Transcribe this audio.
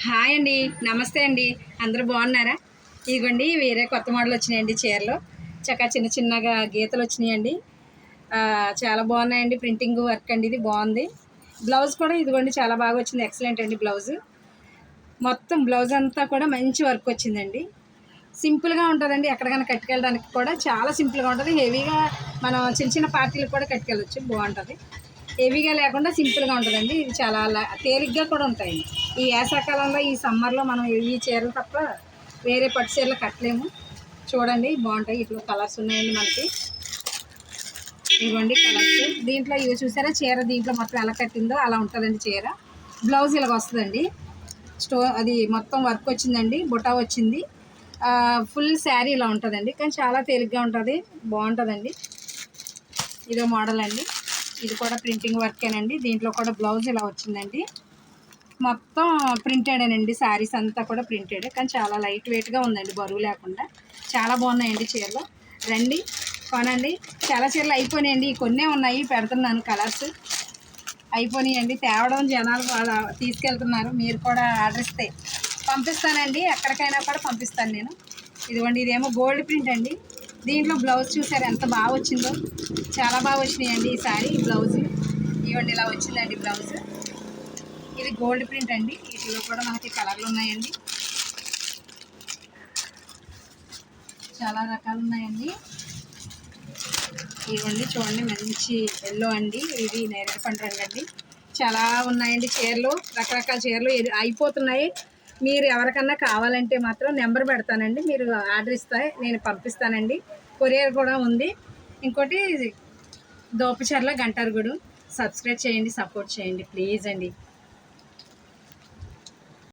Hi అండి, నమస్తే అండి. అందరూ బాగున్నారా? ఇదిగోండి వేరే కొత్త మోడల్ వచ్చినాయండి చీరలు. చక్కగా చిన్న చిన్నగా గీతలు వచ్చినాయండి. చాలా బాగున్నాయండి. ప్రింటింగ్ వర్క్ అండి, ఇది బాగుంది. బ్లౌజ్ కూడా ఇదిగోండి చాలా బాగా వచ్చింది. ఎక్సలెంట్ అండి బ్లౌజ్. మొత్తం బ్లౌజ్ అంతా కూడా మంచి వర్క్ వచ్చిందండి. సింపుల్గా ఉంటుందండి. ఎక్కడికైనా కట్టుకెళ్ళడానికి కూడా చాలా సింపుల్గా ఉంటుంది. హెవీగా మనం చిన్న చిన్న పార్టీలకు కూడా కట్టుకెళ్ళచ్చు, బాగుంటుంది. హెవీగా లేకుండా సింపుల్గా ఉంటుందండి. ఇది చాలా తేలిగ్గా కూడా ఉంటాయండి. ఈ వేసవికాలంలో ఈ సమ్మర్లో మనం ఈ చీరలు తప్ప వేరే పట్టు చీరలు కట్టలేము. చూడండి బాగుంటాయి. ఇట్లా కలర్స్ ఉన్నాయండి మనకి. ఇవ్వండి కలర్స్. దీంట్లో ఇవి చూసారా చీర, దీంట్లో మొత్తం ఎలా కట్టిందో అలా ఉంటుందండి చీర. బ్లౌజ్ ఇలాగ వస్తుందండి. అది మొత్తం వర్క్ వచ్చిందండి, బుటా వచ్చింది. ఫుల్ శారీ ఇలా ఉంటుందండి, కానీ చాలా తేలిగ్గా ఉంటుంది, బాగుంటుందండి. ఇదో మోడల్ అండి. ఇది కూడా ప్రింటింగ్ వర్కేనండి. దీంట్లో కూడా బ్లౌజ్ ఇలా వచ్చిందండి. మొత్తం ప్రింటెడేనండి. శారీస్ అంతా కూడా ప్రింటెడే, కానీ చాలా లైట్ వెయిట్గా ఉందండి, బరువు లేకుండా. చాలా బాగున్నాయండి చీరలు. రండి కొనండి. చాలా చీరలు అయిపోయినాయండి, కొన్నే ఉన్నాయి, పెడుతున్నాను. కలర్స్ అయిపోయినాయండి. తేవడం జనాలు అలా తీసుకెళ్తున్నారు. మీరు కూడా ఆర్డర్ ఇస్తే పంపిస్తానండి, ఎక్కడికైనా కూడా పంపిస్తాను నేను. ఇదిగోండి, ఇదేమో గోల్డ్ ప్రింట్ అండి. దీంట్లో బ్లౌజ్ చూసారు ఎంత బాగా వచ్చిందో, చాలా బాగా వచ్చినాయండి ఈ సారీ బ్లౌజ్. ఇవ్వండి ఇలా వచ్చిందండి బ్లౌజ్. ఇది గోల్డ్ ప్రింట్ అండి. వీటిలో కూడా మనకి కలర్లు ఉన్నాయండి, చాలా రకాలు ఉన్నాయండి. ఇవ్వండి చూడండి, మంచి ఎల్లో అండి. ఇది నేరేడు పండు రంగు అండి. చాలా ఉన్నాయండి చీరలు, రకరకాల చీరలు అయిపోతున్నాయి. మీరు ఎవరికన్నా కావాలంటే మాత్రం నెంబర్ పెడతానండి, మీరు ఆర్డర్ ఇస్తే నేను పంపిస్తానండి. కొరియర్ కూడా ఉంది. ఇంకోటి దోపచర్ల గంటారగూడెం. సబ్స్క్రైబ్ చేయండి, సపోర్ట్ చేయండి ప్లీజ్ అండి.